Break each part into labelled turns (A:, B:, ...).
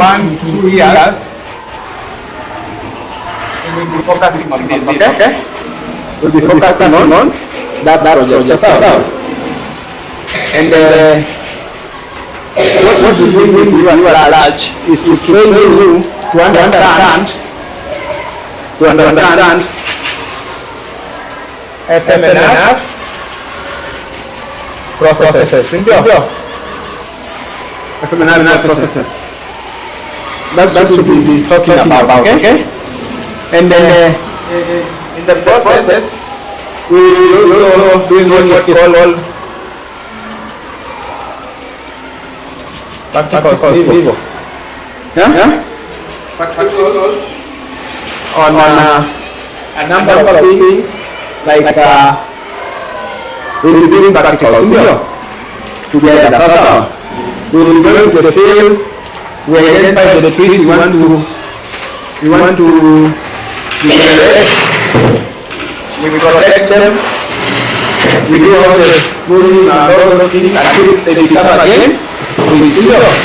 A: 1 to 2 years, we will be focusing on this, okay? We'll be focusing on that project. So, and what we will do at large is to train you to understand Fmnr processes. Fmnr processes. That's what we'll be talking about, okay? And in the process, we will also do what is called practicals. Practicals on a number of things, like we will be doing practicals together. So we will go to the field, we identify the trees we want to generate, we protect them, we do all the pruning and all those things until they become again resilient.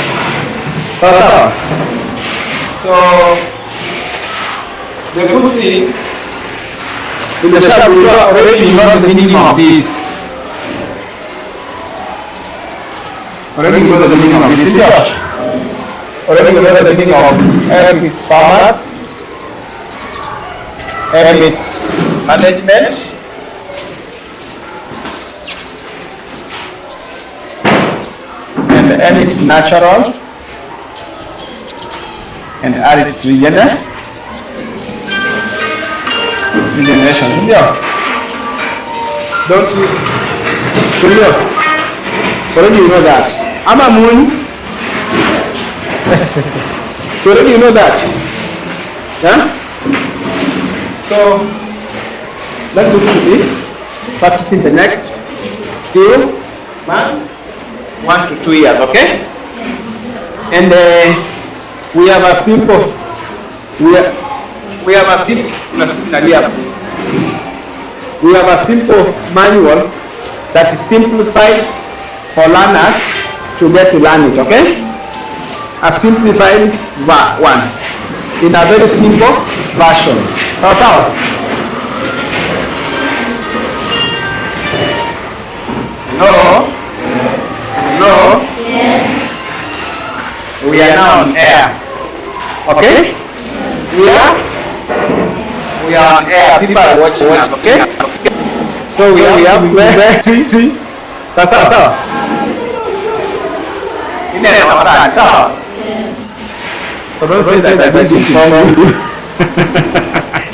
A: So the good thing in the shop, we already know the meaning of this. Already know the meaning of this. Already know the meaning of M is farmers, M is management, and N is natural, and R is regeneration. Don't you? Already you know that. I'm a moon. So already you know that. Yeah? So let's be practicing the next few months, 1 to 2 years, okay? Yes. And we have a simple manual that is simplified for learners to get to learn it, okay? A simplified one in a very simple version. So, no, yes. We are now on air, okay? We are on air. People are watching us, okay? So we have three. So. So don't say that I didn't inform you.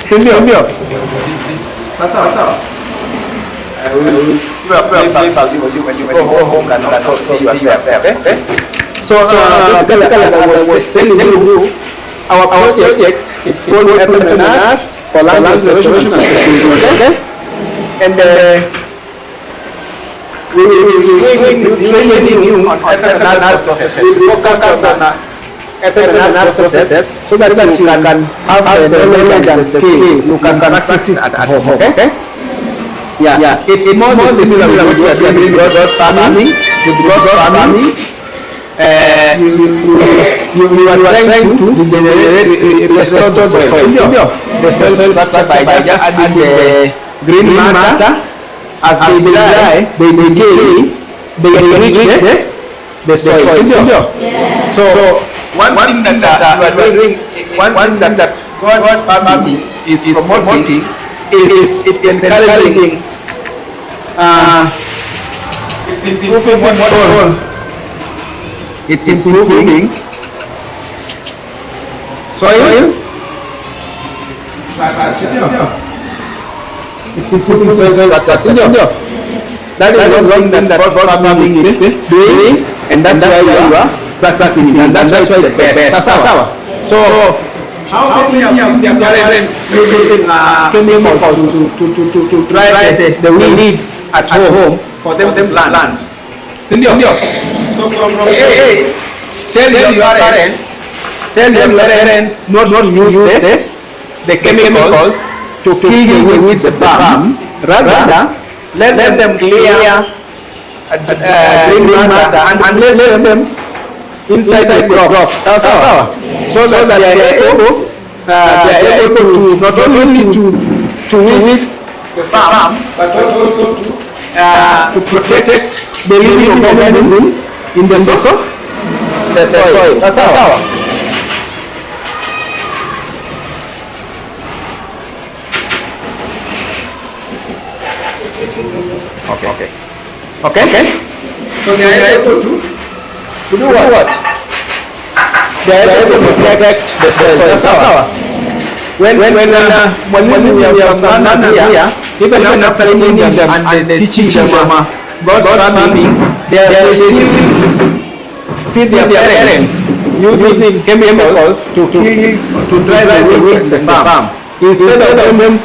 A: Send me. I will when you go home and also see yourself. So basically, as I was telling you, our project is called Fmnr for Land Restoration and Sensitization, okay? And we will be training you on Fmnr processes. We will focus on Fmnr processes so that you can have the knowledge and skills. You can practice it at home, okay? Yeah. It's more similar to what you are doing with broad farming. You are trying to generate restored soil. The soil is structured by just adding the green matter. As they dry, they decay, they enrich the soil. Yes. So one thing that you are doing, one thing that God's farming is promoting is it's encouraging. It's improving soil. It's improving soil. It's improving soil structure. That is one thing that God farming is doing, and that's why you are practicing, and that's why it's the best. So, how many of your parents using chemicals to drive the weeds at home for them to plant? So tell your parents not to use the chemicals to kill the weeds at the farm. Rather, let them clear green matter and place them inside the crops. So that they are able to not only to weed the farm, but also to protect the living organisms in the soil. Okay. So they are able to do what? They are able to protect the soil. When we have some learners here, even after training them and teaching them about farming, they are see their parents using chemicals to drive the weeds in the farm. Instead of them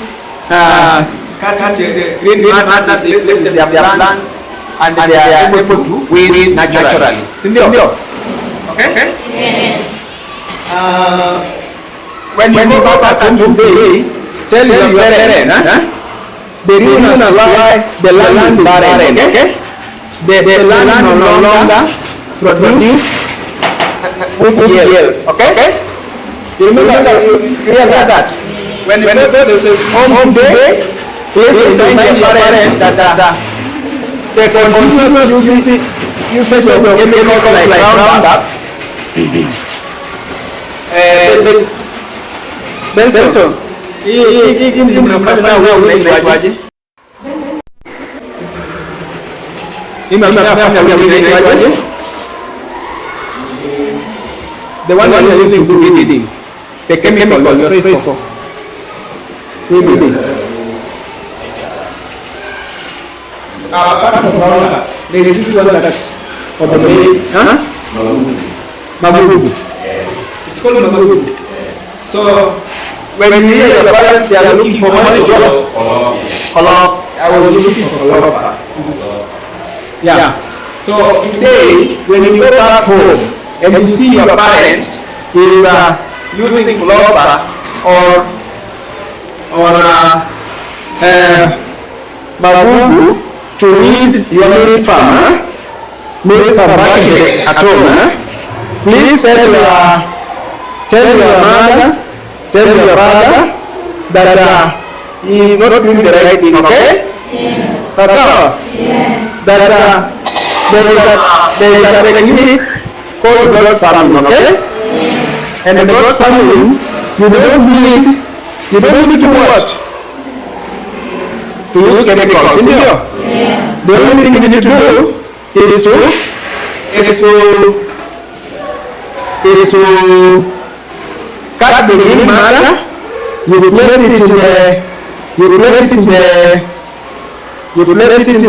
A: cutting the green matter, they place their plants and they are able to weed naturally. Sindio? Okay? Yes. When you go back home today, tell your parents, the reason why the land is barren, okay? The land no longer produce good yields, okay? You remember that? When you go to the home day, please remind your parents that they continue usage of chemicals like Roundups. Benson, the one that is using to weeding, the chemicals are straight for weeding. There is this one that for the maize, Magugu. It's called Magugu. So when you hear your parents, they are looking for money job. I was looking for Colop. Yeah. So today, when you go back home and you see your parent is using Colop or Magugu to weed your maize farm, maize farm market at home, please tell your mother, tell your father that he is not doing the right thing, okay? Yes. Sasa? Yes. That there is a technique called drought farming, okay? Yes. And the drought farming, you don't need to watch to use chemicals. Yes. The only thing you need to do is to cut the green matter, you place it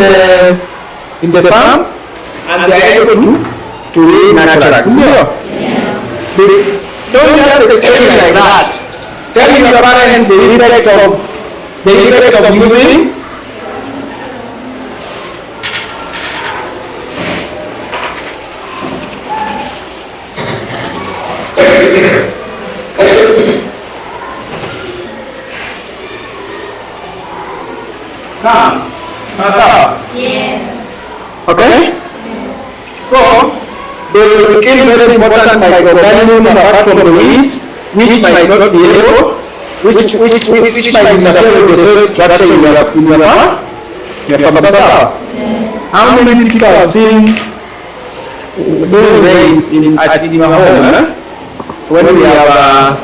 A: in the farm, and they are able to weed naturally. Yes. Don't just tell it like that. Tell your parents the effects of using Yes. Okay? Yes. So, they will kill very important microorganisms apart from the weeds, which might not be able, which might interfere with the soil structure in your farm. Yes. How many people have seen doing rains in your home? When we have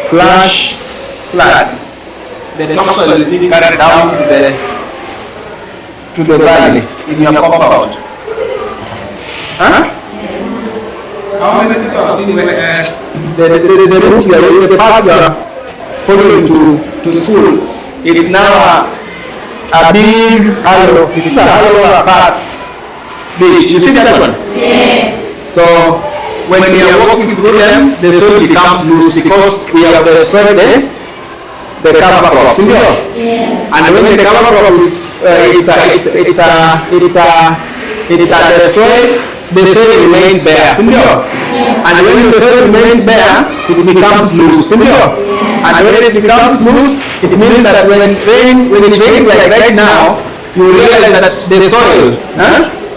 A: flash floods, the topsoil is being carried down to the valley in your compound. Huh? Yes. How many people have seen when the route the path you are following to school? It's now a big hollow. It's a hollow path. Beach. You see that one? Yes. So when we are walking through them, the soil becomes loose because we have destroyed the cover crop. Yes. And when the cover crop is destroyed, the soil remains bare. Yes. And when the soil remains bare, it becomes loose. And when it becomes loose, it means that when it rains like right now, you realize that the soil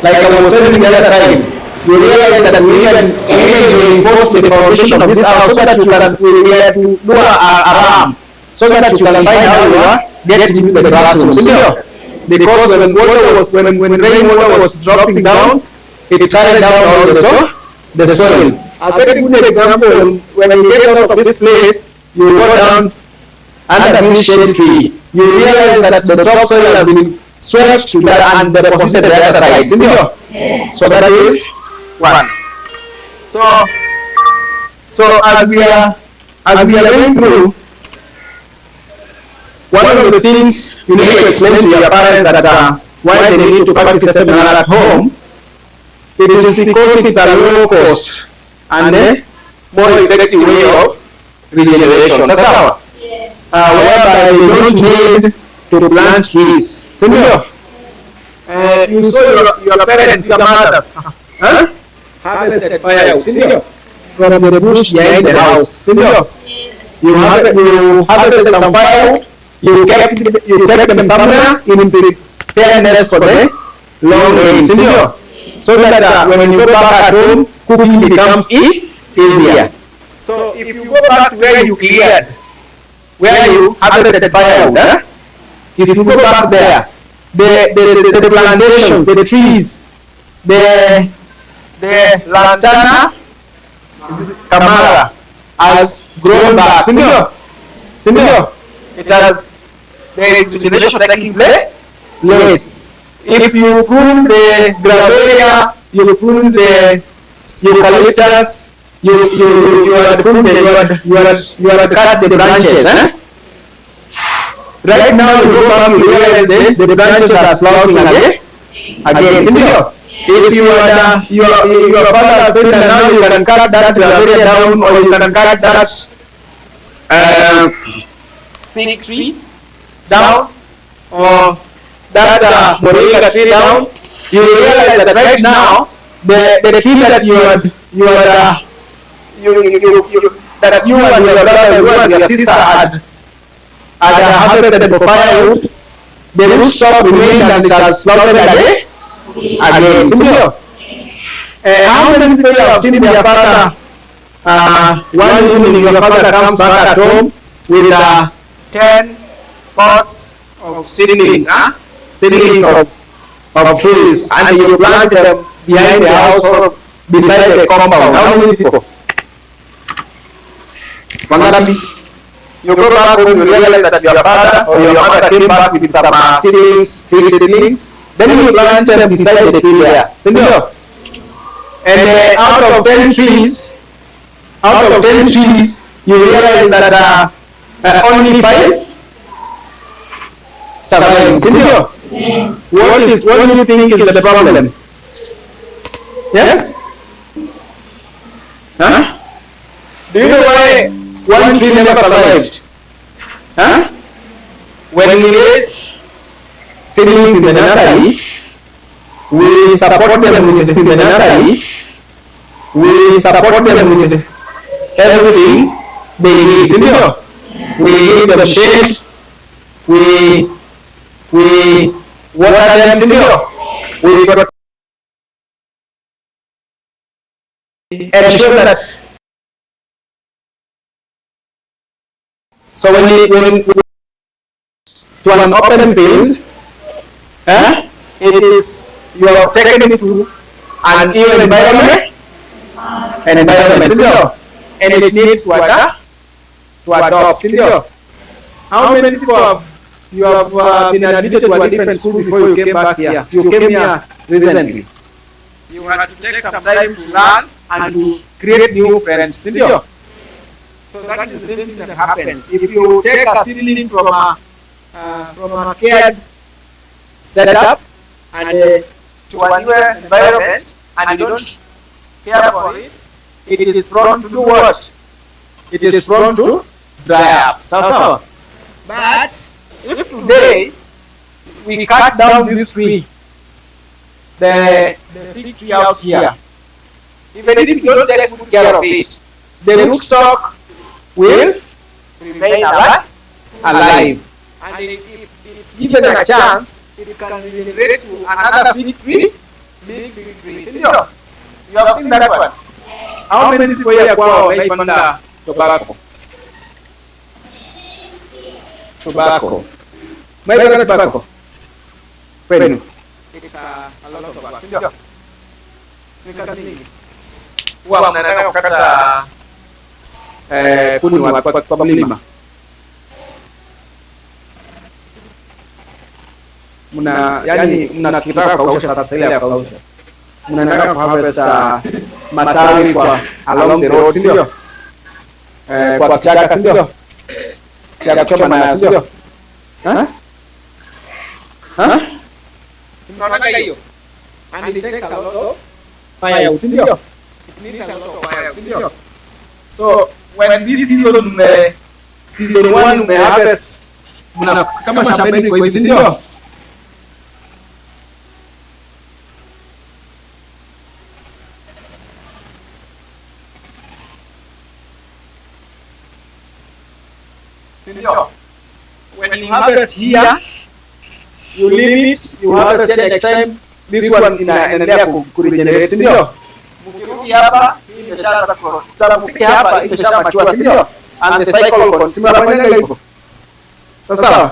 A: like I was telling the other time, you realize that we can reinforce the foundation of this house so that you can do a ramp, so that you can find how you are getting to the classroom. Because when rainwater was dropping down, it carried down all the soil. A very good example, when you get out of this place, you go down under this shade tree, you realize that the topsoil has been swept and deposited the other side. Yes. So that is one. So as we are going through, one of the things you need to explain to your parents that why they need to practice Fmnr at home, it is because it's a low cost and a more effective way of regeneration. Yes. Whereby you don't need to plant trees. You saw your parents, your mothers, harvested firewood from the bush behind the house. You harvested some firewood, you take them somewhere in preparedness for the long rain. So that when you go back at home, cooking becomes easier. So if you go back to where you cleared, where you harvested firewood, if you go back there, the plantations, the trees, the lantana, camara has grown back. It has, there is vegetation taking place. If you prune the gravelia, you prune the eucalyptus, you are cut the branches. Right now you go back, you realize the branches are sprouting again. If your father said that now you can cut that gravelia down, or you can cut that fig tree down, or that moringa tree down, you realize that right now the tree that you and your brother and your sister had harvested for firewood, the root stock remained and it has sprouted again. How many people have seen their father? One evening your father comes back at home with 10 pots of seedlings, seedlings of trees, and you plant them behind the house or beside the compound. How many people? You go back home, you realize that your father or your mother came back with some seedlings, tree seedlings, then you plant them beside the tree there. And out of 10 trees, you realize that only 5 survive. Yes. What do you think is the problem? Yes? Do you know why one tree never survived? When we raise seedlings in the nursery, we support them with in the nursery, we support them with everything they need. We give them shade, we water them, we ensure that. So when to an open field, it is you are taking it to an even environment, and it needs water to adopt. How many people have been admitted to a different school before you came back here? You came here recently. You had to take some time to learn and to create new friends. So that is the same thing that happens. If you take a seedling from a cared setup and to a newer environment, and you don't care for it, it is prone to do what? It is prone to dry up. But if today we cut down this tree, the big tree out here, even if you don't take good care of it, the rootstock will remain alive. And if it's given a chance, it can regenerate to another big tree Big trees. Sindio? You have seen that one. How many people here kwao wanaipanda tobacco? Tobacco. Maipanda tobacco? Kwenu? It's a lot of work. Sindio? Ni kazi nyingi. Huwa mnataka kukata kuni kwa mlima. Mnakitaka kukausha sasa ile ya kukausha. Mnataka kuharvest matawi kwa along the road, sindio? Kwa kichaka, sindio? Ya kuchoma nayo, sindio? Tunaona hiyo. And it takes a lot of fire, sindio? It needs a lot of fire, sindio? So when this season 1 harvest, kama shambani kwa hivi, sindio? When you harvest here, you leave it, you harvest it next time, this one inaendelea kuregenerate, sindio? Mkirudi hapa, hii imeshaanza kutapika hapa, imeshamachua, sindio? And the cycle continues. Tunafanya hivyo. Sasa,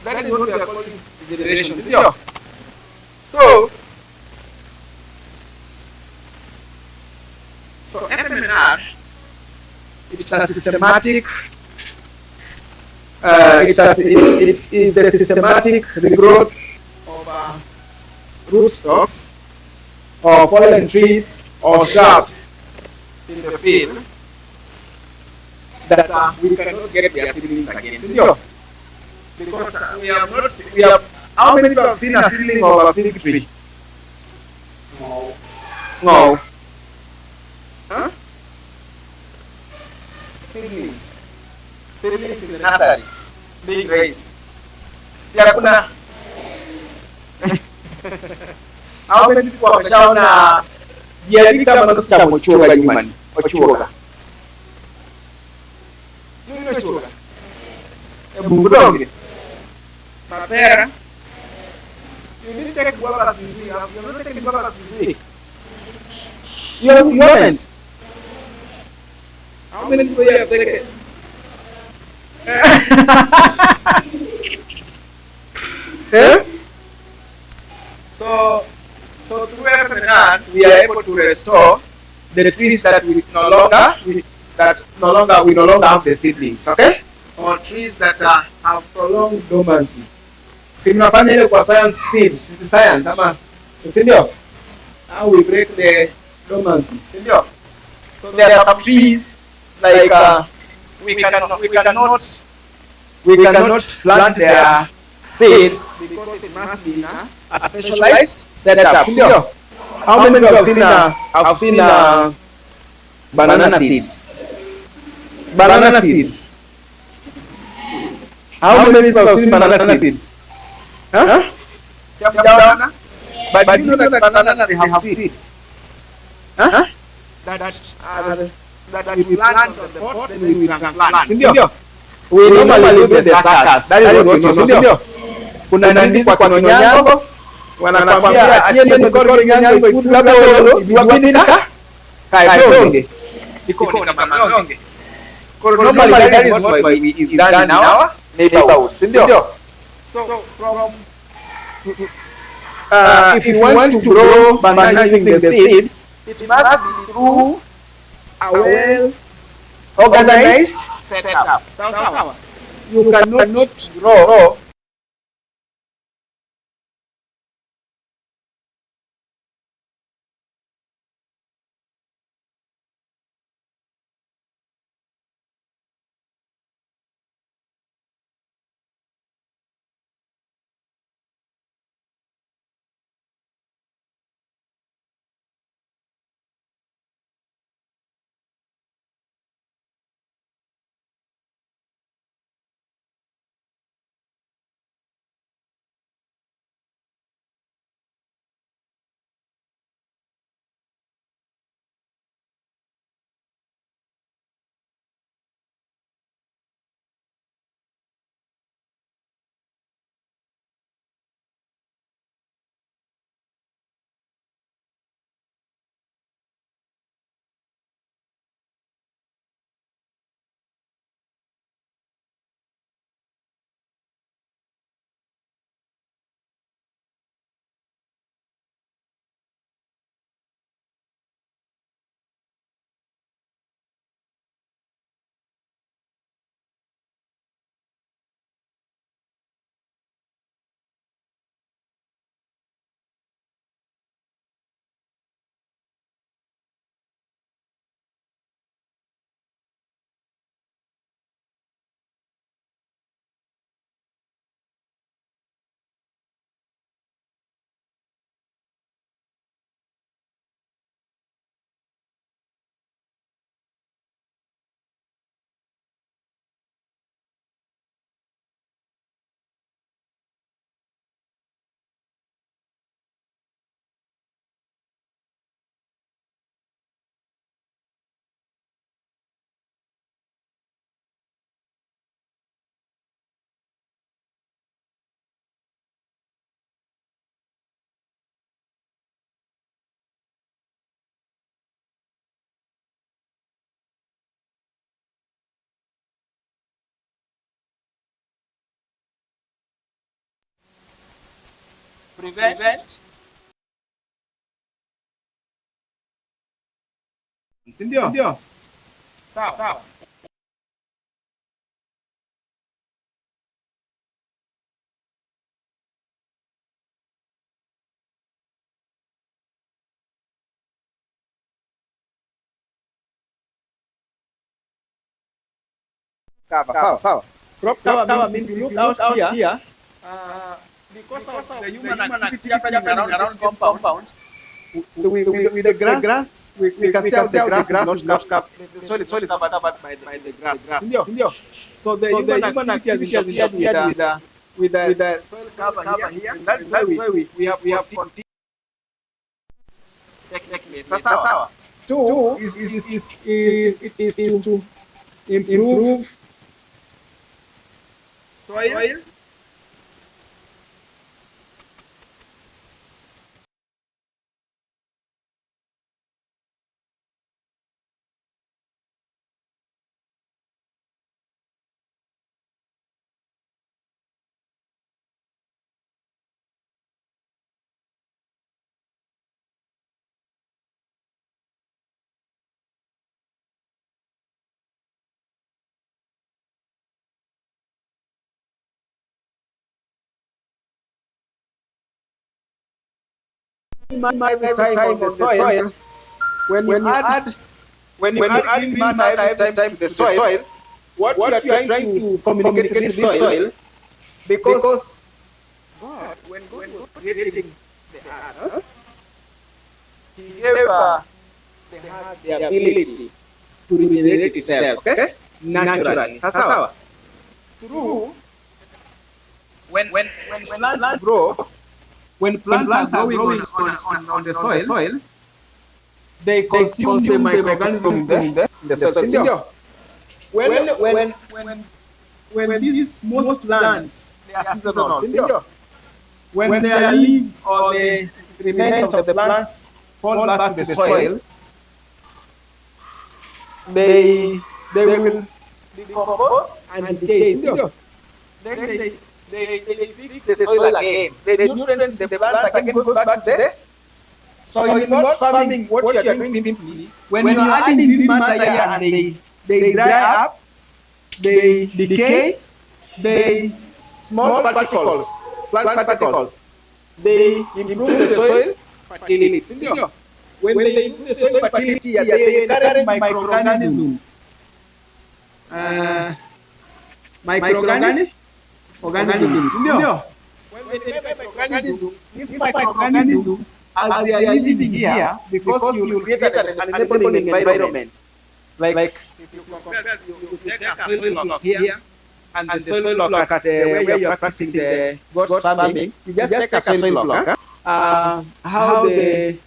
A: that is what we are calling regeneration, sindio? So Fmnr, it's a systematic it's the systematic regrowth of rootstocks or fallen trees or shrubs in the field that we cannot get their seedlings again. Sindio? Because we have how many people have seen a seedling of a fig tree? No. Huh? Seedlings in the nursery, being raised. Pia kuna how many people wameshaona jiadi kama sasa cha mochuoga nyumbani? Mochuoga. Nini mochuoga? Bungudogi. Mapera. You need to take guava since you have not taken guava since. You haven't. How many people have taken? So through Fmnr, we are able to restore the trees that we no longer have the seedlings, okay? Or trees that have prolonged dormancy. Si mnafanya ile kwa science ama sindio? How we break the dormancy, sindio? So there are some trees like we cannot plant their seeds because it must be in a specialized setup. How many people have seen banana seeds? Banana seeds. How many people have seen banana seeds? Huh? But you know that banana they have seeds. Huh? That we plant on the pot, then we transplant. We normally live in the circus. That is what we know. Kuna ndizi kwa kinyango, wanakwambia achie ni kwa kinyango labda wewe ibwabini na kaidonge. Iko ni kama ndonge. Normally that is what is done in our neighborhood. Sindio? So from if you want to grow banana using the seeds, it must be through a well organized setup. You cannot grow prevent. Sindio? Sawa. Sawa. Crop cover means if you look out here, because of the human activity happening around this compound, with the grass, we can see how the grass is not covered. The soil is covered by the grass. So the human activity has interfered with the soil cover here, and that's why we have continued technically. Sawa. Two is to improve soil. Every time on the soil, when you add green matter every time to the soil, what you are trying to communicate to this soil, because God, when God was creating the earth, He gave the ability to regenerate itself, okay? Naturally. Sawa. Through when plants grow, when plants are growing on the soil, they consume the microorganisms in the soil. When these most plants, they are seasonal. When their leaves or the remains of the plants fall back to the soil, they will decompose and decay. Then they fix the soil again. The nutrients in the plants again goes back to the soil. In not farming, what you are doing simply, when you are adding green matter here and they dry up, they decay, they small particles, plant particles, they improve the soil fertility. When they improve the soil fertility, they encourage microorganisms. Organisms. When they take microorganisms, these microorganisms, as they are living here, because you create an enabling environment. Like if you compare, you take a soil block here and the soil block at where you are practicing the goat farming, you just take a soil block. How the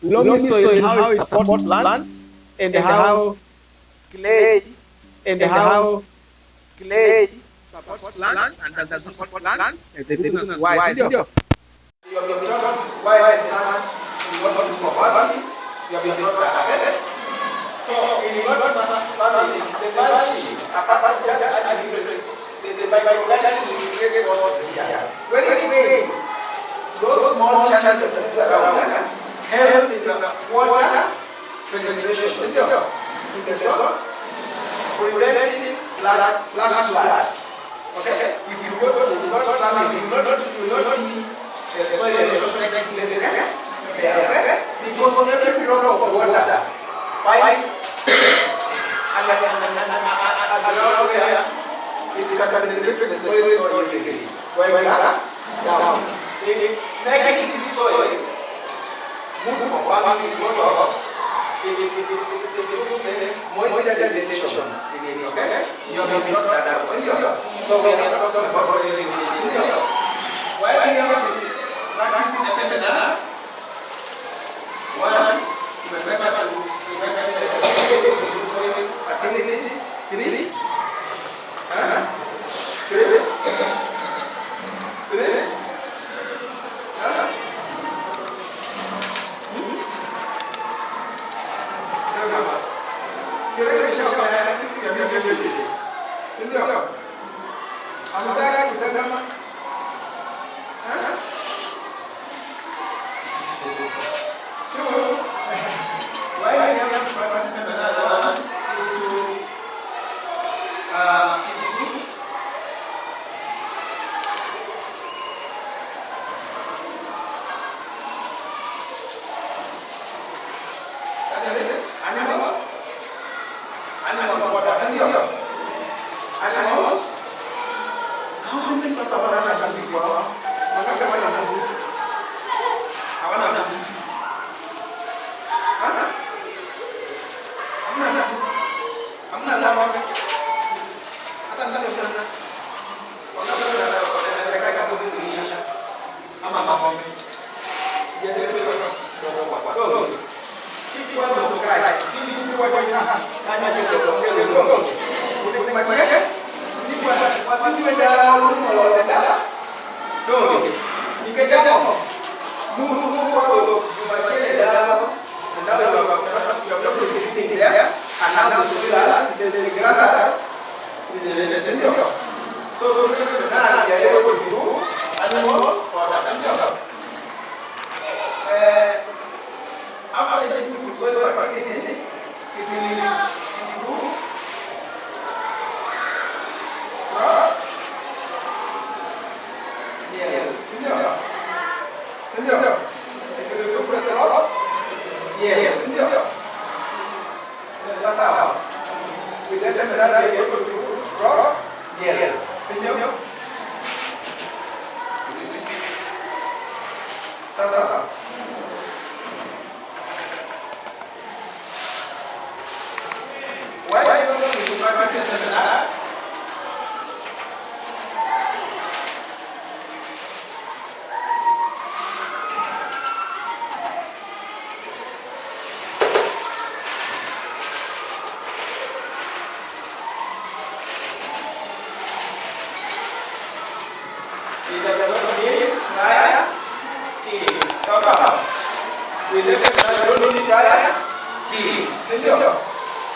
A: loamy soil, how it supports plants, and how clay supports plants and doesn't support plants. The reason is why. You have been taught why the sun is not good for farming. You have been taught that. So in farming, the mulching, apart from just adding the microorganisms will create process here. When it creates those small channels around, helps in the water filtration in the soil, preventing flash floods. Okay? If you go to the goat farming, you will not see the soil erosion taking place. Okay? Because every drop of water finds and around where it can penetrate the soil so easily. Going down. Making this soil move for farming because of it improves the moisture retention. Okay? You have been taught that. So we are talking about irrigation. Why we have practices Fmnr? One, the second to prevent fertility. Three. animal fodder, sio? Animal. How many people have done this before? Wangapi wana mbuzi? Hawana mbuzi. Hamna mbuzi. Hamna ng'ombe. Hata ndani sana. Wangapi wanaweka mbuzi zilisha? Ama ng'ombe.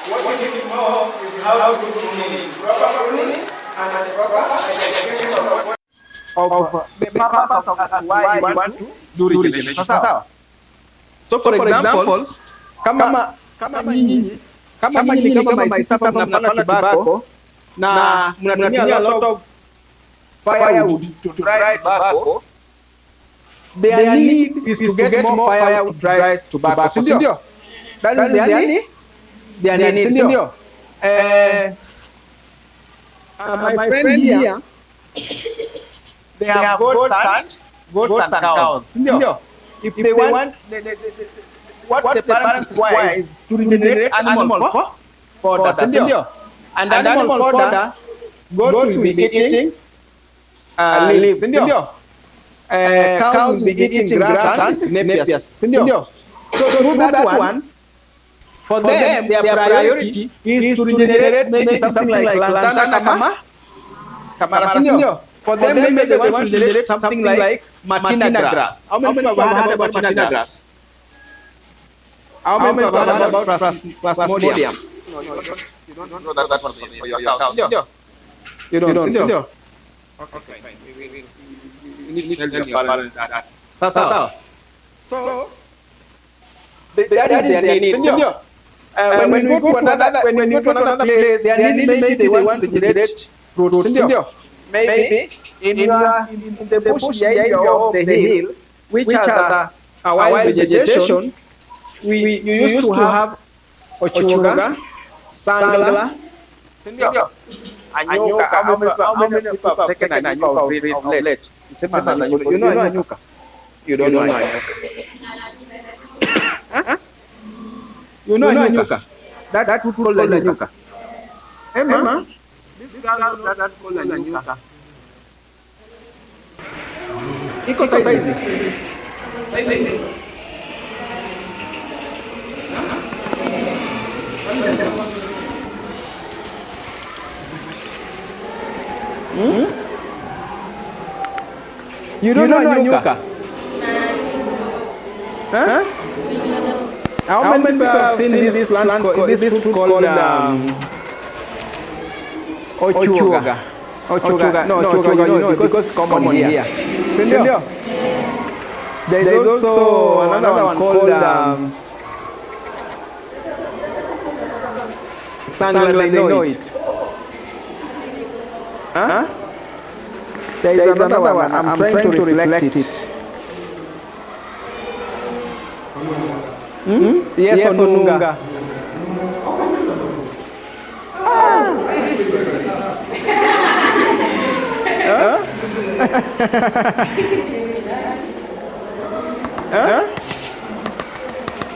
A: What we need to know is how to do pruning, proper pruning, and the proper identification of the purpose of as to why you want to do regeneration. Sawa. So for example, kama nyinyi kama my sister mnapanda tobacco na mnatumia a lot of firewood to dry tobacco, their need is to get more firewood to dry tobacco. Sindio? That is their need. Sindio? My friend here, they have goats and cows. Sindio? If they want, what the parents require is to regenerate animal fodder. Sindio? And animal fodder, goats will be eating leaves. Sindio? Cows will be eating grass and napiers. Sindio? So through that one, for them, their priority is to regenerate maybe something like lantana kamara. Sindio? For them, maybe they want to regenerate something like matina grass. How many people have heard about matina grass? How many people have heard about plasmodium? No, you don't know that one for your cows. You don't. Sindio? Okay. You need to tell your parents that. So that is their need. Sindio? When you go to another place, their need maybe they want to regenerate fruits. Sindio? Maybe in the bush area of the hill, which has a wild vegetation, you used to have ochuga, sangla, sindio, anyuka. How many people have taken anyuka of late? You know anyuka? You don't know anyuka. You know anyuka? That would call anyuka. Emma? This girl that called anyuka. Iko saizi. You don't know anyuka? Huh? How many people have seen this plant, this fruit called ochuga? Ochuga, you know, because it's common here. Sindio? There is also another one called sangla, they know it. Huh? There is another one, I'm trying to reflect it. Yes, Onunga.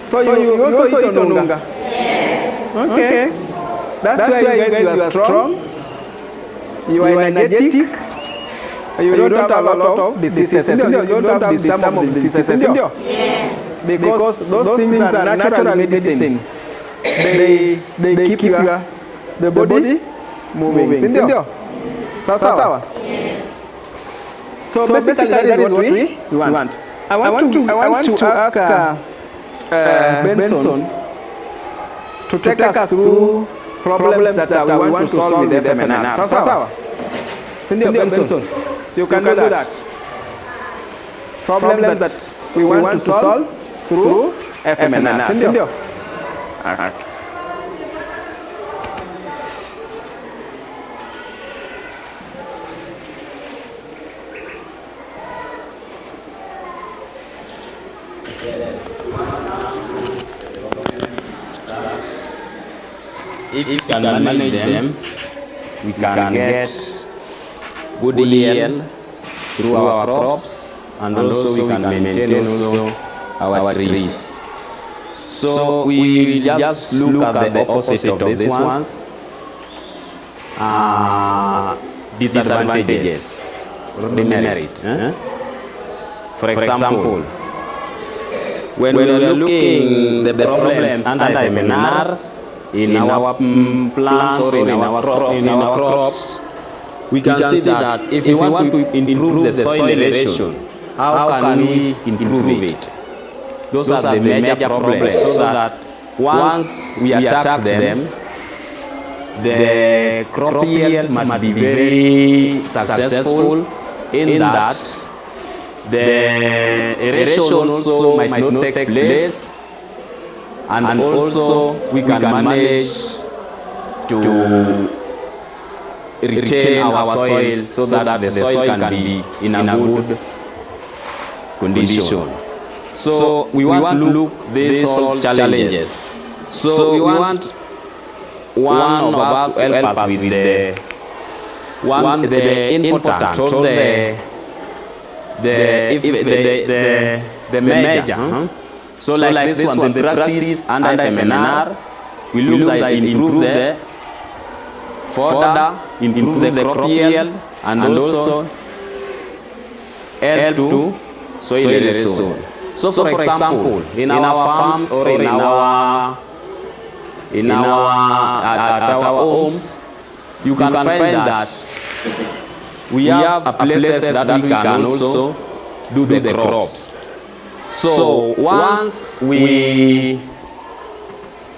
A: So you also eat onunga? Yes. Okay. That's why you guys are strong. You are energetic. You don't have a lot of diseases. You don't have some of the diseases. Yes. Because those things are natural medicine. They keep the body moving. Sindio? Sawa? Yes. So basically that is what we want. I want to ask Benson to take us through problems that we want to solve with Fmnr. Sawa? Sindio Benson. So you can do that. Problems that we want to solve through Fmnr. Sindio? Alright.
B: If we can manage them, we can get good yield through our crops, and also we can maintain also our trees. So we just look at the opposite of these ones, disadvantages or demerits. For example, when we are looking the problems under Fmnr in our plants or in our crops, we can see that if we want to improve the soil aeration, how can we improve it? Those are the major problems, so that once we attack them, the crop yield might be very successful in that the aeration also might not take place, and also we can manage to retain our soil so that the soil can be in a good condition. So we want to look these all challenges. So we want one of us to help us with the importance or the major. So like this one, the practice under Fmnr, we look like improve the further, improve the crop yield, and also help to soil aeration. So for example, in our farms or in our homes, you can find that we have places that we can also do the crops. So once we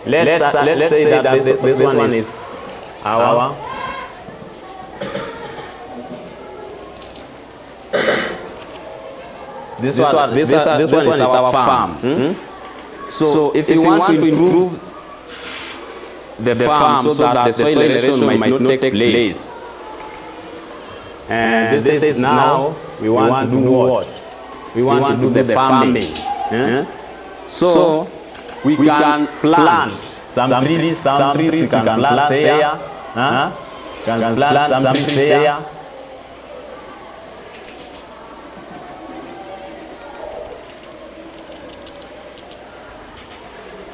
B: let's say that this one is our this one is our farm. So if you want to improve the farm so that the soil aeration might not take place, and this is now we want to do what? We want to do the farming. So we can plant some trees we can plant here. Can plant some trees here.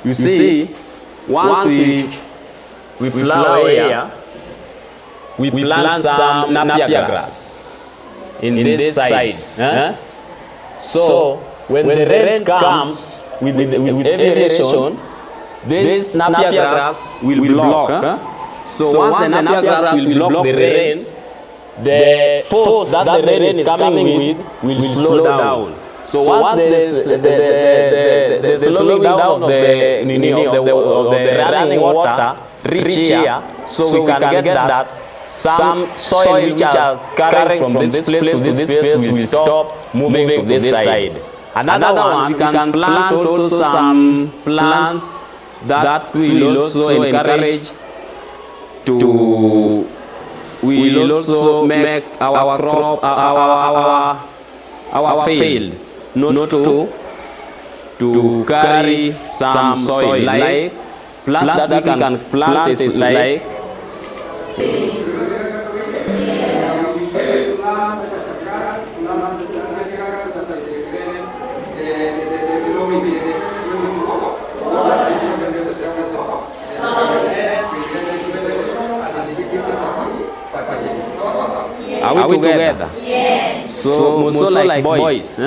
B: You see, once we plow here, we plant some napier grass in this side. So when the rain comes with aeration, this napier grass will block. So once the napier grass will block the rain, the force that the rain is coming with will slow down. So once the slowing down of the running water reach here, so we can get that some soil which is carrying from this place to this place will stop moving to this side. Another one, we can plant also some plants that will also encourage to, will also make our crop, our field not to carry some soil, like plants that we can plant is like Are we together? Yes. So also like boys,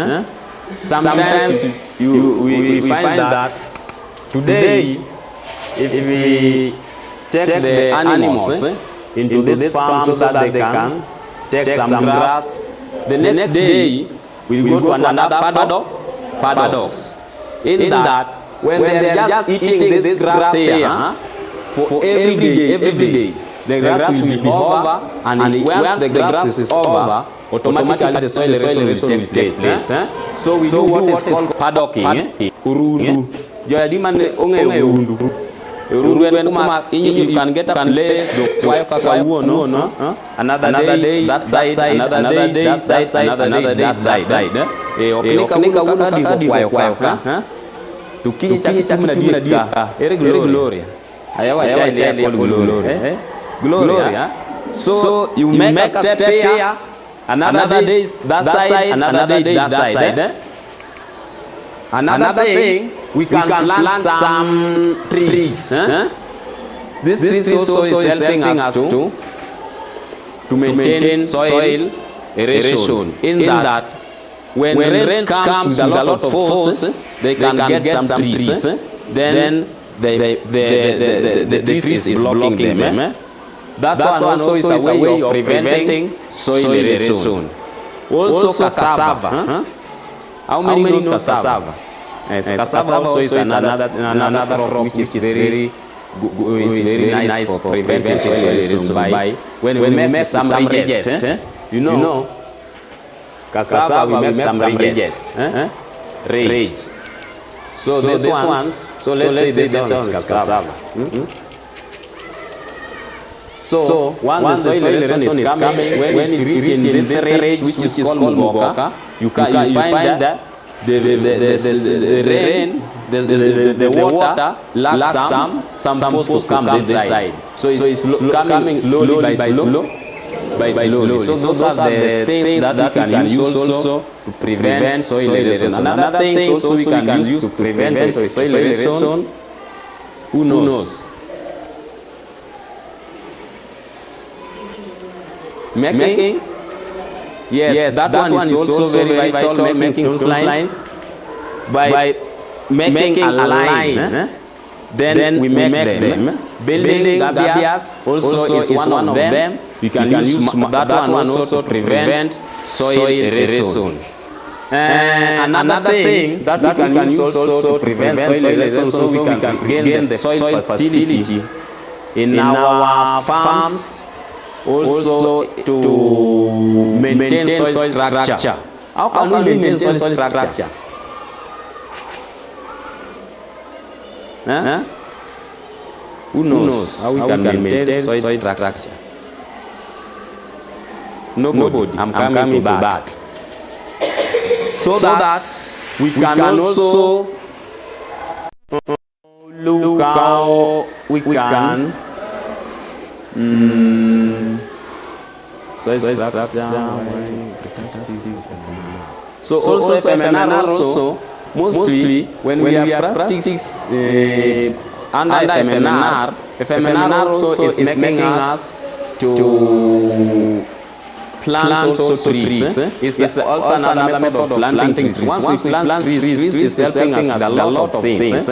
B: sometimes we find that today, if we take the animals into this farm so that they can take some grass, the next day we go to another paddocks. In that, when they are just eating this grass here, for every day, the grass will be over, and once the grass is over, automatically the soil erosion will take place. So we do what is called paddocking. Urundu. You can get up and lay another day that side, another day that side, another day that side. Gloria. So you make a step here, another day that side, another day that side. Another thing, we can plant some trees. This tree also is helping us to maintain soil erosion. In that, when rain comes with a lot of force, they can get some trees. Then the trees is blocking them. That's also is a way of preventing soil erosion. Also cassava. How many knows cassava? Yes, cassava also is another crop which is very nice for preventing soil erosion by when we make some digest. You know, cassava we make some digest. Rage. So this ones. So let's say this one is cassava. So once the soil erosion is coming, when it's reaching this range which is called mugoka, you find that the rain, the water lacks some force to come this side. So it's coming slowly by slowly. So those are the things that we can use also to prevent soil erosion. Another thing also we can use to prevent soil erosion, who knows? Making? Yes, that one is also very vital, making stone lines. By making a line, then we make them. Building gabias also is one of them. You can use that one also to prevent soil erosion. Another thing that we can use also to prevent soil erosion, so we can gain the soil fertility in our farms, also to maintain soil structure. How can we maintain soil structure? Who knows how we can maintain soil structure? Nobody. I'm coming to that. So that we can also look how we can soil structure. So also Fmnr also, mostly when we are practicing under Fmnr also is making us to plant also trees. It's also another method of planting trees. Once we plant trees is helping us with a lot of things.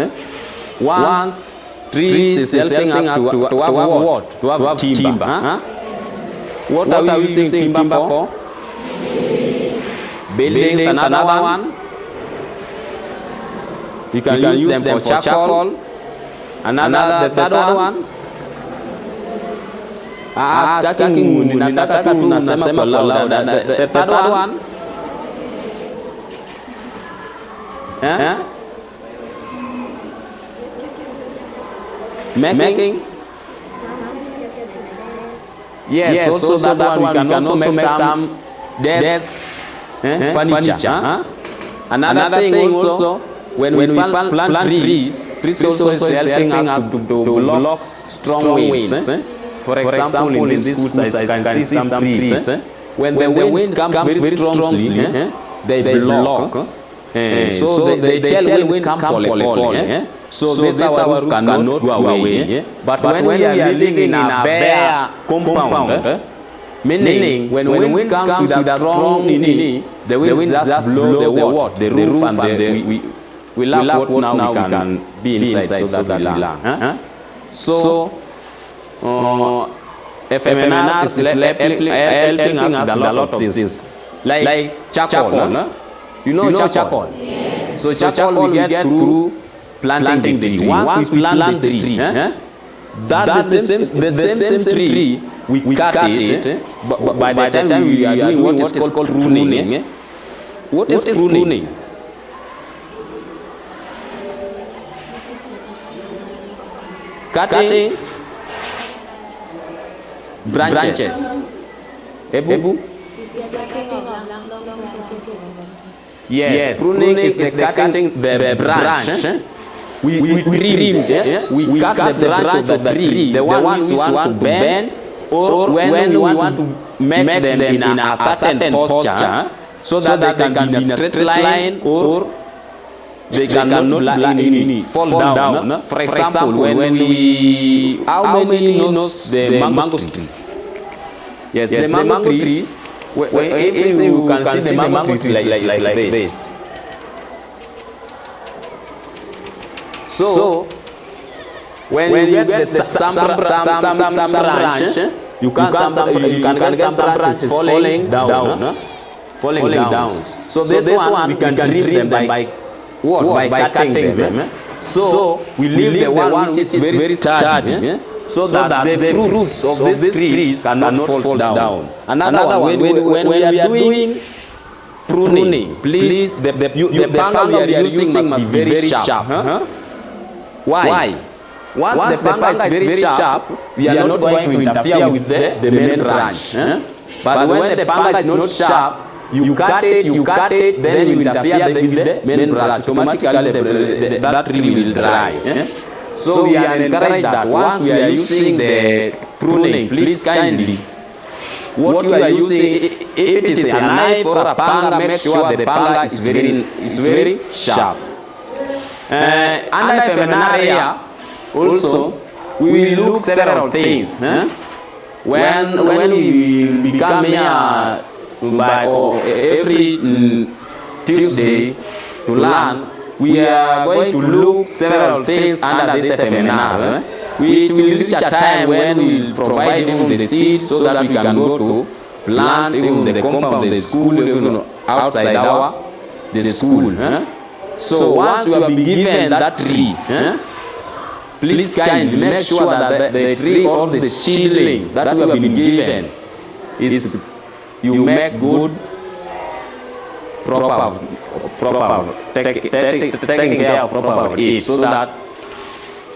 B: Once trees is helping us to have what? To have timber. What are we using timber for? Buildings, another one. You can use them for charcoal. The third one. The third one. Making. Yes, also that one we can also make some desk furniture. Another thing also, when we plant trees also is helping us to block strong winds. For example, in this school, I can see some trees. When the wind comes very strongly, they block. So they tell when wind come pole. So this our roof cannot go away. But when we are living in a bare compound, meaning when wind comes with a strong knee, the wind just blow the roof and we lack what now we can be inside so that we learn. So Fmnr is helping us with a lot of things, like charcoal. You know charcoal? Yes. So charcoal we get through planting the tree. Once we plant the tree, the same tree, we cut it, but by the time we are doing what is called pruning. What is pruning? Cutting branches. Ebu? Yes, pruning is the cutting the branch. We trim, we cut the branch of the tree, the one we want to bend, or when we want to make them in a certain posture, so that they can be in a straight line, or they cannot fall down. For example, when we, how many knows the mango tree? Yes, the mango trees. If you can see the mango trees like this. So when you get some branch, you can get some branches falling down. So this one we can trim them by what? By cutting them. So we leave the one which is very sturdy, so that the fruits of these trees cannot fall down. Another one, when we are doing pruning, please, the panga we are using must be very sharp. Why? Once the panga is very sharp, we are not going to interfere with the main branch. But when the panga is not sharp, you cut it, then you interfere with the main branch. Automatically, that tree will dry. So we are encouraged that once we are using the pruning, please kindly, what you are using, if it is a knife or a panga, make sure the panga is very sharp. Under Fmnr area, also, we will look several things. When we become here by every Tuesday to learn, we are going to look several things under this Fmnr. It will reach a time when we will provide even the seeds so that we can go to plant even the compound of the school, even outside the school. So once you have been given that tree, please kindly make sure that the tree or the shielding that you have been given is, you make good, proper taking care of proper it, so that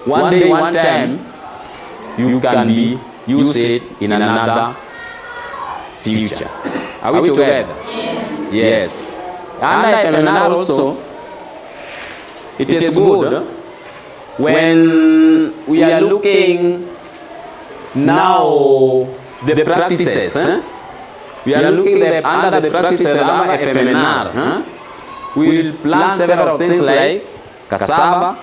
B: one day, one time, you can use it in another future. Are we together? Yes. Under Fmnr also, it is good when we are looking now the practices. We are looking under the practices of Fmnr. We will plant several things like cassava,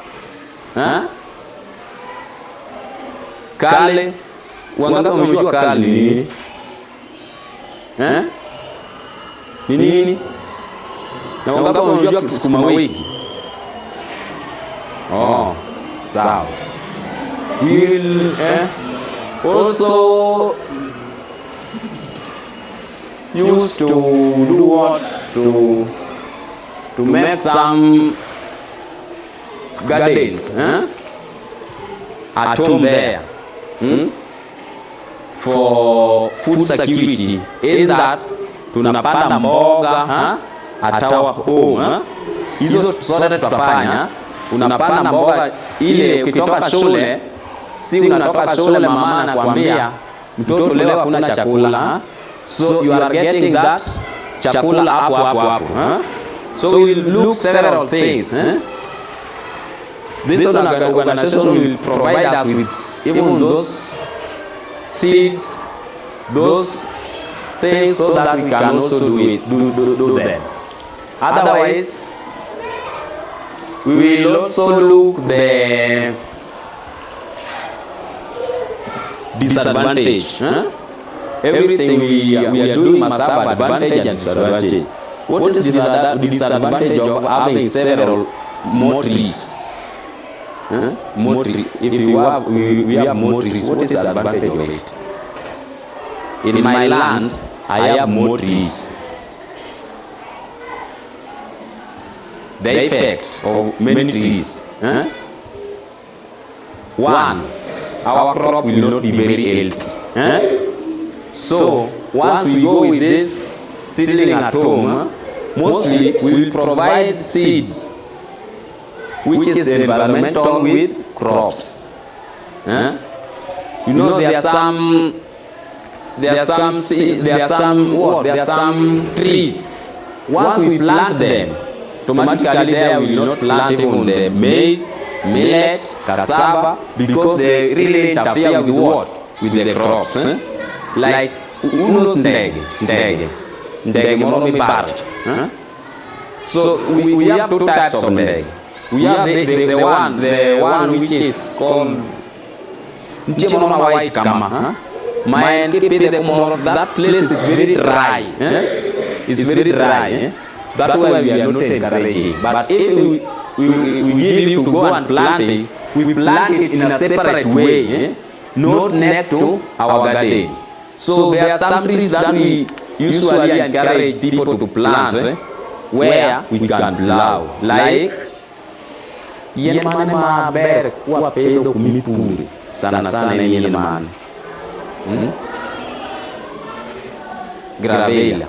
B: kale. Wangapi wamejua kale ni nini? Ni nini? Na wangapi wamejua sukuma wiki? Oh, sawa. We will also use to do what? To make some gardens at home there for food security. In that tunapanda mboga at our home. Hizo zote tutafanya. Unapanda mboga ile ukitoka shule, si unatoka shule mama anakuambia mtoto leo hakuna chakula. So you are getting that chakula hapo. So we will look several things. This organization will provide us with even those seeds, those things, so that we can also do them. Otherwise, we will also look the disadvantage. Everything we are doing must have advantage and disadvantage. What is the disadvantage of having several more trees? More trees. If we have more trees, what is the advantage of it? In my land, I have more trees. The effect of many trees. One, our crop will not be very healthy. So, once we go with this seedling at home, mostly we will provide seeds, which is environmental with crops. You know, there are some trees. Once we plant them, automatically there we will not plant even the maize, millet, cassava, because they really interfere with what? With the crops. Like unos ndege moromi barge. So we have two types of ndege. We have the one which is called white kama. That place is very dry. It's very dry. That's why we are not encouraging. But if we give you to go and plant it, we plant it in a separate way, not next to our garden. So there are some trees that we usually encourage people to plant where we can plow. Like yen man ber kwa pedo kumipuri sana yen man. Gravelia.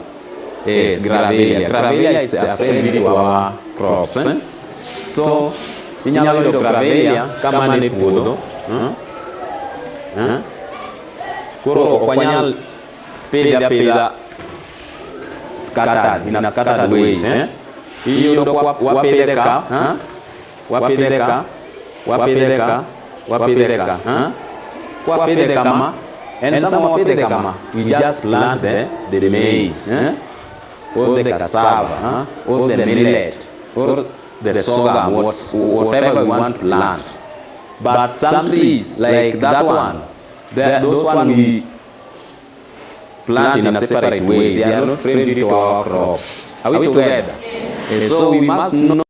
B: Yes, gravelia. Gravelia is a friend to our crops. So inyalo do gravelia kama ne puodho. Kuro okwanyal pidha scattered in a scattered ways. Iyudo wapidhe kama, and some wapidhe kama, we just plant the maize, or the cassava, or the millet, or the sorghum, whatever we want to plant. But some trees like that one, those one we plant in a separate way. They are not friendly to our crops. Are we together? So we must know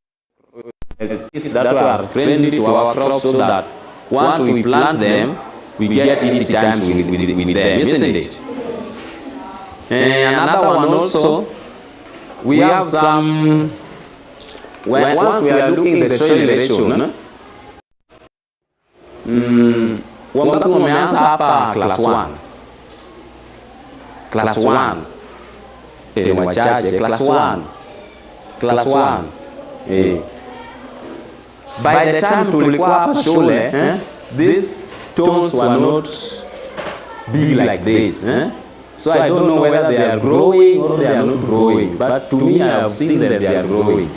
B: trees that are friendly to our crops, so that once we plant them, we get easy times with them, isn't it? And another one also, we have some, once we are looking at the soil erosion, wakati umeanza hapa class 1. Class 1. Wachache class 1. By the time tulikuwa hapa shule, these stones were not big like this. So I don't know whether they are growing or they are not growing, but to me I have seen that they are growing.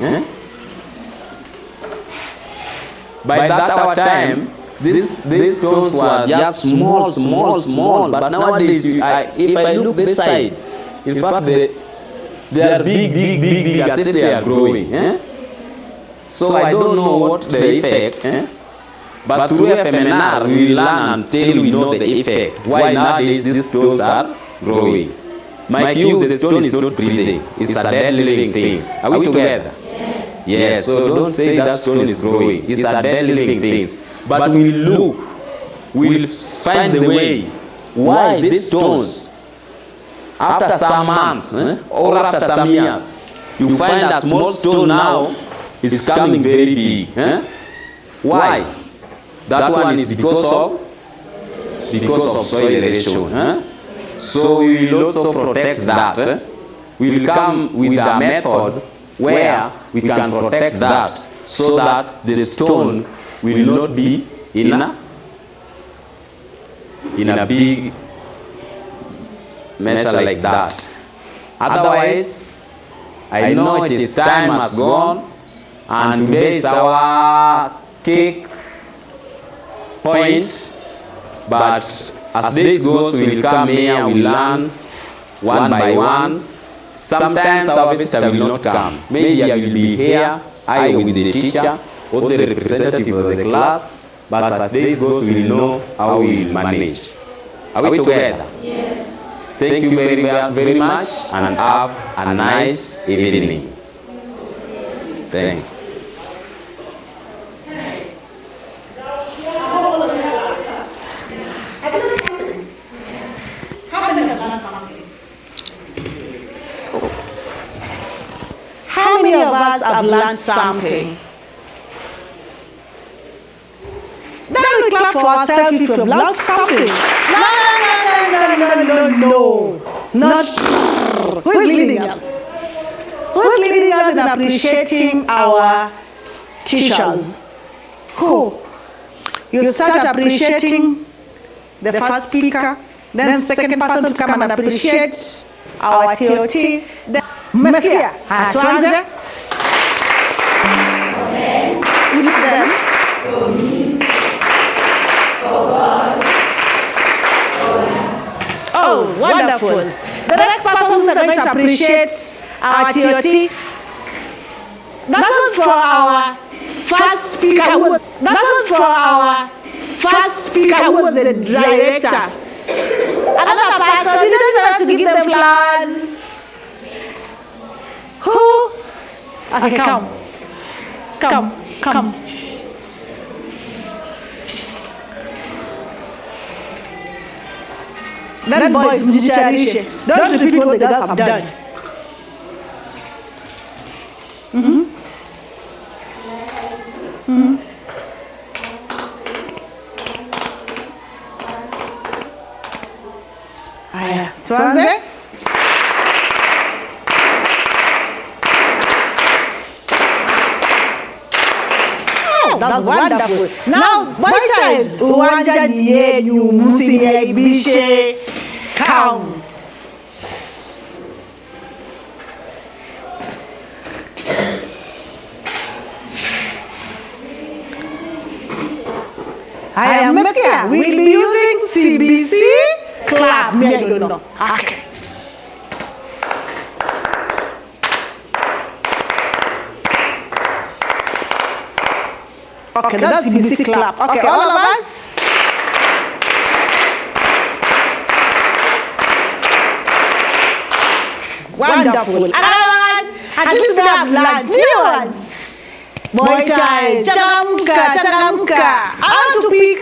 B: By that our time, these stones were just small, but nowadays, if I look this side, in fact, they are big, as if they are growing. So I don't know what the effect, but through Fmnr, we learn until we know the effect. Why nowadays these stones are growing. Mind you, the stone is not breathing, it's a dead living thing. Are we together? Yes, so don't say that stone is growing, it's a dead living thing. But we'll find the way why these stones, after some months or after some years, you find a small stone now is coming very big. Why? That one is because of soil erosion. So we will also protect that. We will come with a method where we can protect that, so that the stone will not be in a big measure like that. Otherwise, I know it is time has gone, and today is our kick point, but as days goes, we will come here, we learn one by one. Sometimes our visitor will not come. Maybe I will be here, I with the teacher, or the representative of the class, but as days goes, we will know how we will manage. Are we together?
C: Yes.
B: Thank you very much, and have a nice evening. Thanks.
C: How many of us have learned something? Then we clap for ourselves if you've learned something. No. Not who's leading us? Who's leading us in appreciating our teachers? Who? You start appreciating the first speaker, then second person to come and appreciate our TOT. Then Messia, tuanze. With them. Oh, wonderful. The next person who's going to appreciate our TOT. That was for our first speaker. That was for our first speaker who was the director. Another person, you don't have to give them flowers. Who? Okay, come. Then boys, don't repeat what the girls have done. Aya, tuanze. That's wonderful. Now, my child, uwanja ni yenyu, msiniaibishe. Come. I am Meskia. We'll be using CBC clap. Me, I don't know. Okay. Okay, that's CBC clap. Okay, all of us. Wonderful. Another one. At least we have learned new ones. Boy child, changamka. I want to pick.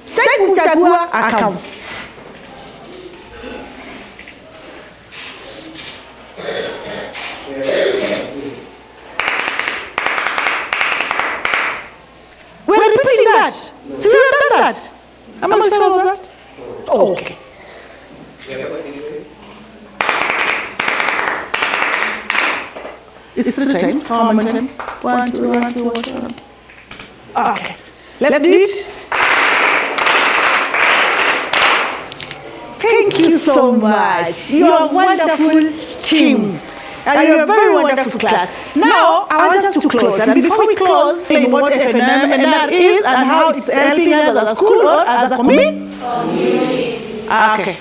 C: Stay kuchagua account. We're repeating that. So we have done that. How much time was that? Oh, okay. It's 3 times. How many times? 1, 2, 1, 2, 1, 2. Okay. Let's do it. Thank you so much. You're a wonderful team. And you're a very wonderful class. Now, I want us to close. And before we close, explain what Fmnr is and how it's helping us as a school or as a community. Okay.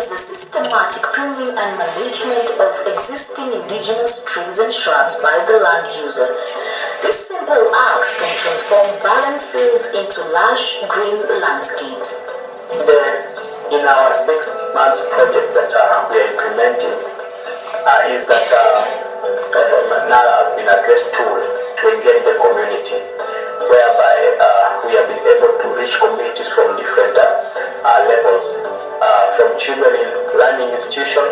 D: is the systematic pruning and management of existing indigenous trees and shrubs by the land user. This simple act can transform barren fields into lush green landscapes.
E: In our 6 months project that we are implementing is that FMNR has been a great tool to engage the community, whereby we have been able to reach communities from different levels, from children in learning institutions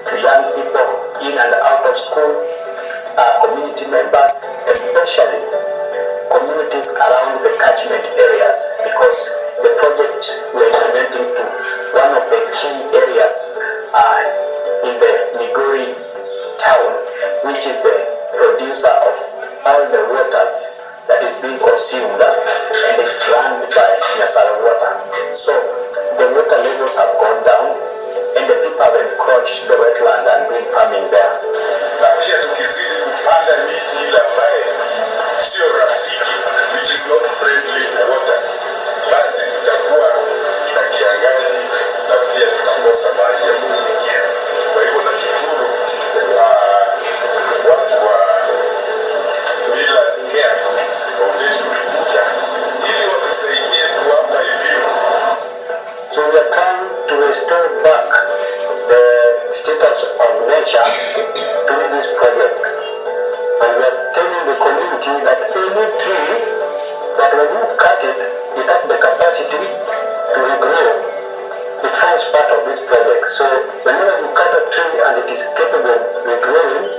E: to young people in and out of school, community members, especially communities around the catchment areas, because the project we are implementing to one of the key areas in the Migori town, which is the producer of all the waters that is being consumed, and it's run by Nyasara water. So the water levels have gone down and the people have encroached the wetland and been farming there.
F: Na pia tukizidi kupanda miti ile ambaye sio rafiki, which is not friendly to water, basi tutakuwa na kiangazi na pia tutakosa maji ya kunywa. Kwa hivyo nashukuru watu wa Millers Care Foundation kuja ili watusaidie kuwapa elimu.
E: So we are trying to restore back the status of nature through this project. And we are telling the community that any tree that when you cut it, it has the capacity to regrow. It forms part of this project. So whenever you cut a tree and it is capable of regrowing,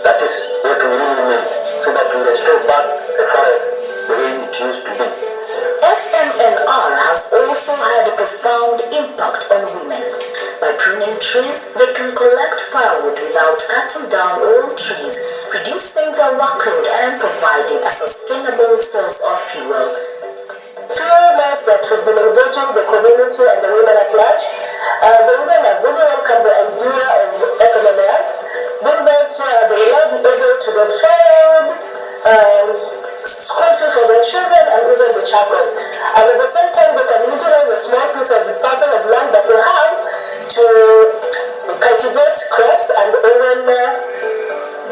E: that is what we really need, so that we restore back the forest the way it used to be.
D: FMNR has also had a profound impact on women. By pruning trees, they can collect firewood without cutting down old trees, reducing their workload and providing a sustainable source of fuel.
G: Seriousness that we've been engaging the community and the women at large. The women have really welcomed the idea of FMNR, being that they will now be able to get firewood, school fees for their children, and even the chapel. And at the same time, they can utilize a small piece of the parcel of land that they have to cultivate crops and even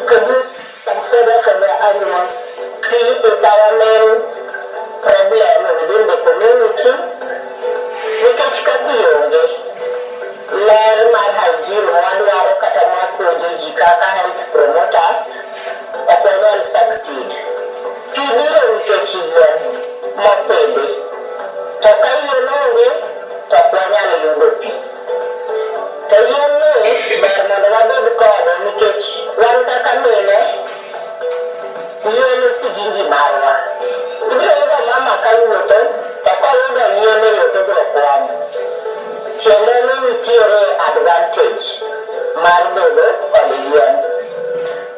G: produce some fodder for their animals. Tree is our main problem within the community. Nikech kabionge ler mar hygiene wadwaro kata mapuonjo ji kaka health promoters ok wanyal succeed. Pi biro nikech yien mopidhi, to ka yien onge to ok wanyal yudo pi. To yien ni ber mondo wabed kode nikech wan kaka mine, yien sigingi marwa. Ibiro yudo mama kawuotho to koyudo yien e yo to biro kwamo. Tiende ni nitiere advantage mar bedo kod yien.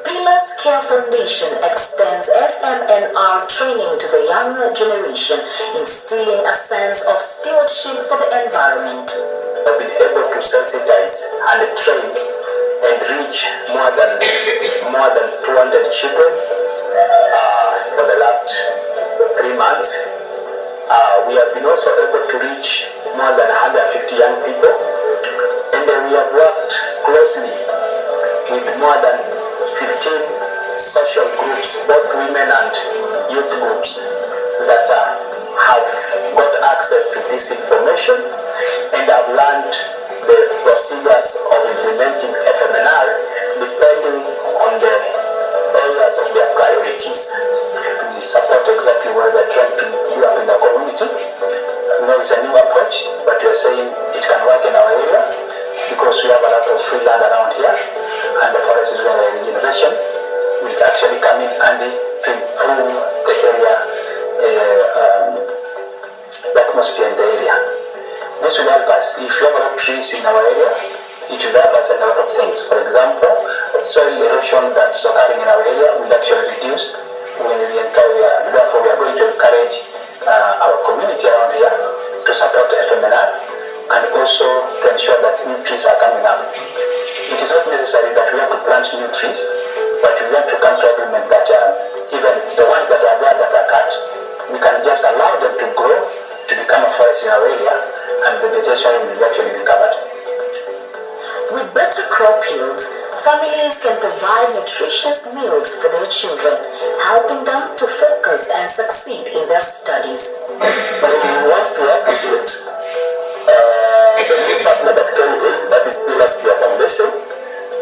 D: Pillars Care Foundation extends FMNR training to the younger generation, instilling a sense of stewardship for the environment.
E: We have been able to sensitize and train and reach more than 200 children for the last 3 months. We have been also able to reach more than 150 young people, and we have worked closely with more than 15 social groups, both women and youth groups, that have got access to this information and have learned the procedures of implementing FMNR depending on the areas of their priorities. We support exactly what they're trying to do up in the community. We know it's a new approach, but we are saying it can work in our area because we have a lot of free land around here, and the forest is regeneration will actually come in handy to improve the area, the atmosphere in the area. This will help us. If we have a lot of trees in our area, it will help us in a lot of things. For example, soil erosion that's occurring in our area will actually reduce when we encourage. Therefore, we are going to encourage our community around here to support FMNR and also to ensure that new trees are coming up. It is not necessary that we have to plant new trees, but we have to come to agreement that even the ones that are there that are cut, we can just allow them to grow to become a forest in our area, and the vegetation will actually be covered.
D: families can provide nutritious meals for their children, helping them to focus and succeed in their studies.
E: We want to appreciate the new partner that came in, that is Afforestation,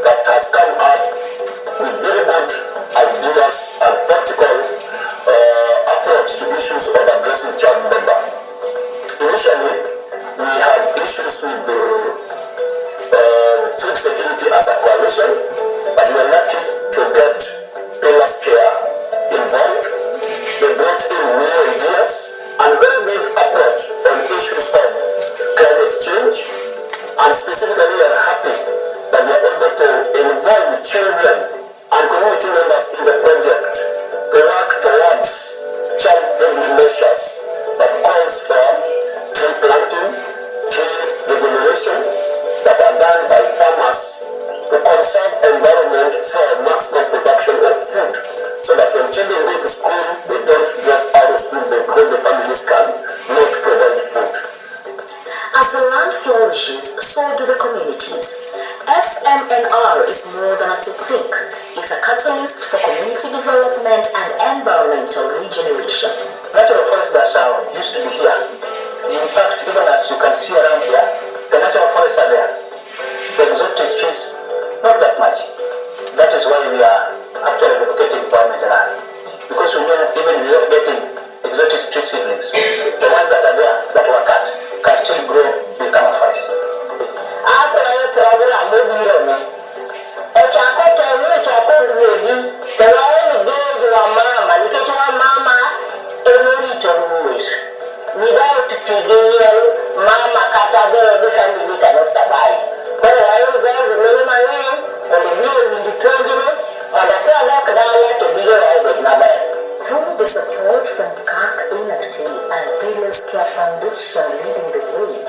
E: that has come up with very good ideas and practical approach to issues of addressing child labor. Initially, we had issues with the food security as a coalition, but we were lucky to get Pillars Care involved. They brought in new ideas and very good approach on issues of climate change, and specifically we are happy that we are able to involve children and community members in the project to work towards child-friendly measures that calls for tree planting, tree regeneration that are done by farmers to conserve environment for maximum production of food, so that when children go to school, they don't drop out of school because the families can not provide food.
D: As the land flourishes, so do the communities. Fmnr is more than a technique. It's a catalyst for community development and environmental regeneration.
E: Natural forests that used to be here, in fact, even as you can see around here, the natural forests are there. The exotic trees, not that much. That is why we are actually revocating environment and earth. Because we know even we are getting exotic tree seedlings, the ones that are there that were cut can still grow, become a forest.
G: Without PDL, Mama Katabe, the family cannot survive. But I will go to my name and the real in the progeny and the product to be with my bed.
D: Through the support from CAC Inacti and Pillars Care Foundation leading the way,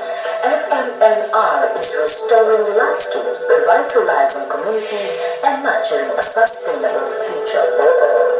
D: Fmnr is restoring landscapes, revitalizing communities, and nurturing a sustainable future for all.